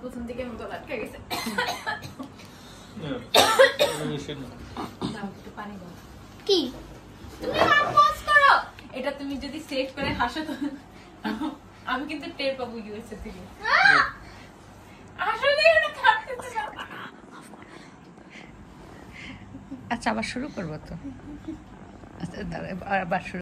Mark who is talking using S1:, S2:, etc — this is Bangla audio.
S1: প্রথম থেকে মতো আটকে গেছে। কি তুমি পজ করো, এটা তুমি যদি সেভ করে হাসো তো আমি কিন্তু টের পাবো ইউএসএ থেকে। আসলে এটা কাটতেছে না।
S2: আচ্ছা আবার শুরু করবো তো। আচ্ছা আবার শুরু